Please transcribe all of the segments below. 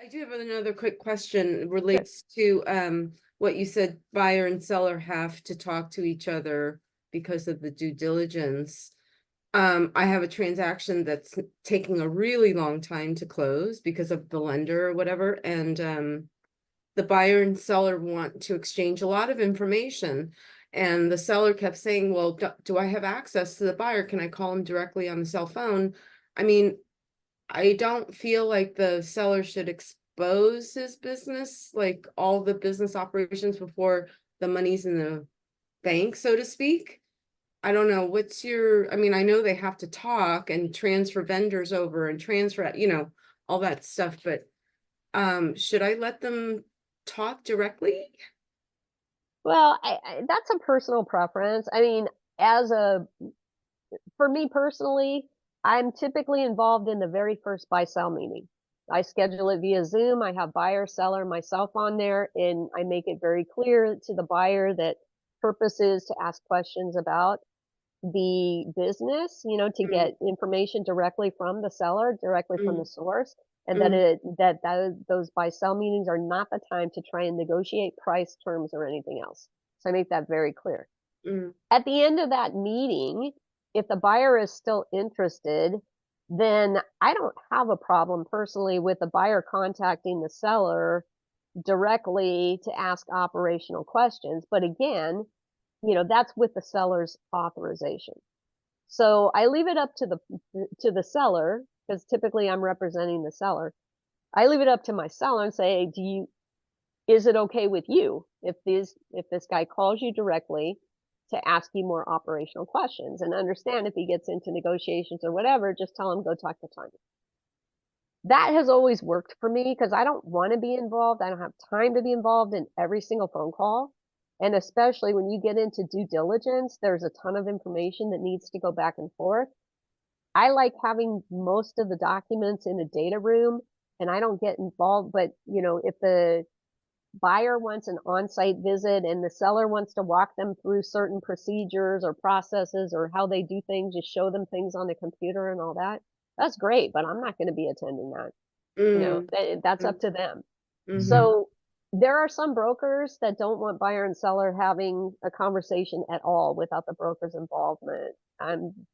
I do have another quick question. It Sure. relates to what you said, buyer and seller have to talk to each other because of the due diligence. I have a transaction that's taking a really long time to close because of the lender or whatever, and the buyer and seller want to exchange a lot of information. And the seller kept saying, well, do I have access to the buyer? Can I call him directly on the cell phone? I mean, I don't feel like the seller should expose his business, like all the business operations before the money's in the bank, so to speak. I don't know, what's your, I mean, I know they have to talk and transfer vendors over and transfer, all that stuff, but should I let them talk directly? Well, that's a personal preference. I mean, as a for me personally, I'm typically involved in the very first buy-sell meeting. I schedule it via Zoom. I have buyer, seller, myself on there, and I make it very clear to the buyer that purpose is to ask questions about the business, to Mm, get information directly from the seller, directly from the mm, source, and mm, those buy-sell meetings are not the time to try and negotiate price, terms, or anything else. So I make that very clear. mm, At the end of that meeting, if the buyer is still interested, then I don't have a problem personally with the buyer contacting the seller directly to ask operational questions. But again, that's with the seller's authorization. So I leave it up to the seller, because typically I'm representing the seller. I leave it up to my seller and say, "Do you is it okay with you if this guy calls you directly to ask you more operational questions?" And understand if he gets into negotiations or whatever, just tell him, "Go talk to Tanya." That has always worked for me because I don't wanna be involved, I don't have time to be involved in every single phone call, and especially when you get into due diligence, there's a ton of information that needs to go back and forth. I like having most of the documents in a data room, and I don't get involved, but, if the buyer wants an on-site visit and the seller wants to walk them through certain procedures or processes or how they do things, just show them things on the computer and all that, that's great, but I'm not gonna be attending that. mm, That's mm, up to them. mhm. So, there are some brokers that don't want buyer and seller having a conversation at all without the broker's involvement. I'm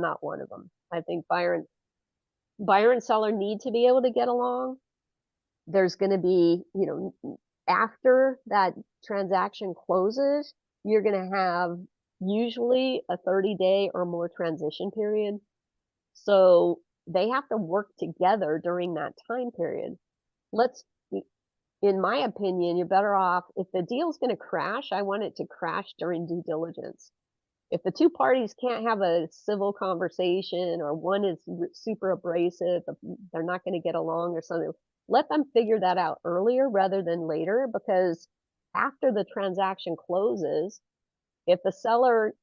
not one of them. I think buyer and seller need to be able to get along. There's gonna be, after that transaction closes, you're gonna have usually a 30-day or more transition period. So, they have to work together during that time period. Let's In my opinion, you're better off if the deal's gonna crash, I want it to crash during due diligence. If the 2 parties can't have a civil conversation or one is super abrasive, they're not gonna get along or something, let them figure that out earlier rather than later, because after the transaction closes, if the seller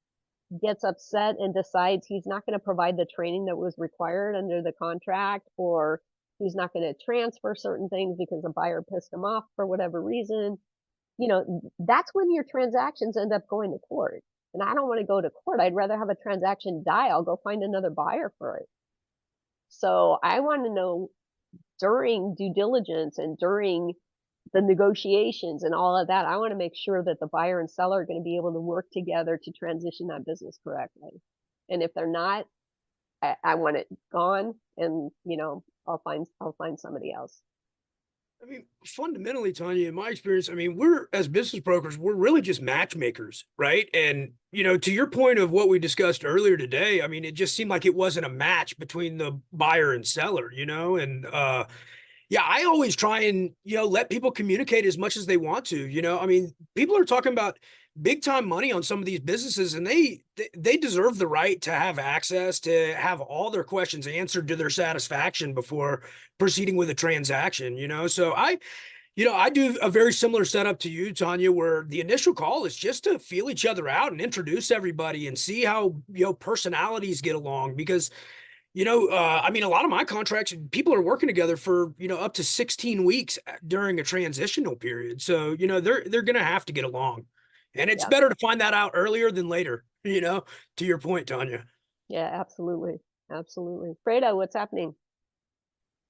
gets upset and decides he's not gonna provide the training that was required under the contract, or he's not gonna transfer certain things because the buyer pissed him off for whatever reason, that's when your transactions end up going to court. And I don't wanna go to court. I'd rather have a transaction die. I'll go find another buyer for it. So I wanna know during due diligence and during the negotiations and all of that, I wanna make sure that the buyer and seller are gonna be able to work together to transition that business correctly. And if they're not, I want it gone and, I'll find somebody else. I mean, fundamentally, Tanya, in my experience, I mean, we're as business brokers, we're really just matchmakers, right? And, to your point of what we discussed earlier today, I mean, it just seemed like it wasn't a match between the buyer and seller, and yeah, I always try and, let people communicate as much as they want to, I mean, people are talking about big time money on some of these businesses and they deserve the right to have access to have all their questions answered to their satisfaction before proceeding with a transaction, So I do a very similar setup to you, Tanya, where the initial call is just to feel each other out and introduce everybody and see how, personalities get along because I mean, a lot of my contracts, people are working together for, up to 16 weeks during a transitional period. So, they're going to have to get along. And it's Yeah. better to find that out earlier than later, to your point, Tanya. Yeah, absolutely. Absolutely. Fredo, what's happening?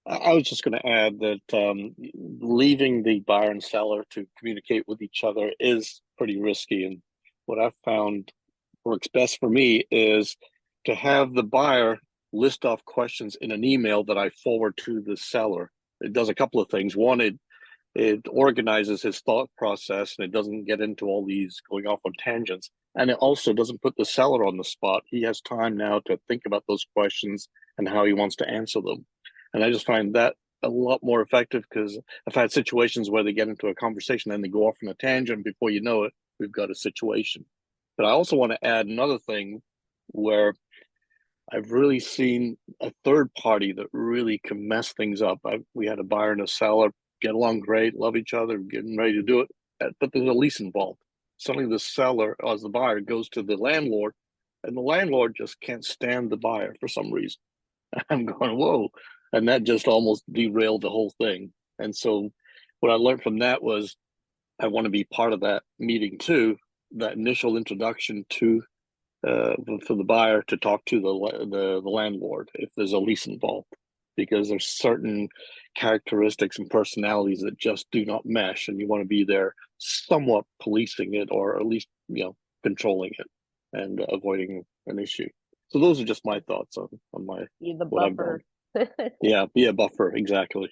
I was just going to add that leaving the buyer and seller to communicate with each other is pretty risky. And what I've found works best for me is to have the buyer list off questions in an email that I forward to the seller. It does a couple of things. One, it organizes his thought process and it doesn't get into all these going off on tangents. And it also doesn't put the seller on the spot. He has time now to think about those questions and how he wants to answer them. And I just find that a lot more effective because I've had situations where they get into a conversation and they go off on a tangent. Before you know it, we've got a situation. But I also want to add another thing where I've really seen a third party that really can mess things up. We had a buyer and a seller get along great, love each other, getting ready to do it, but there's a lease involved. Suddenly the seller, as the buyer, goes to the landlord, and the landlord just can't stand the buyer for some reason. I'm going, whoa. And that just almost derailed the whole thing. And so what I learned from that was I want to be part of that meeting too, that initial introduction to for the buyer to talk to the landlord if there's a lease involved, because there's certain characteristics and personalities that just do not mesh, and you want to be there somewhat policing it, or at least controlling it and avoiding an issue. So those are just my thoughts on my You the what I've done. buffer. Yeah, be a buffer, exactly.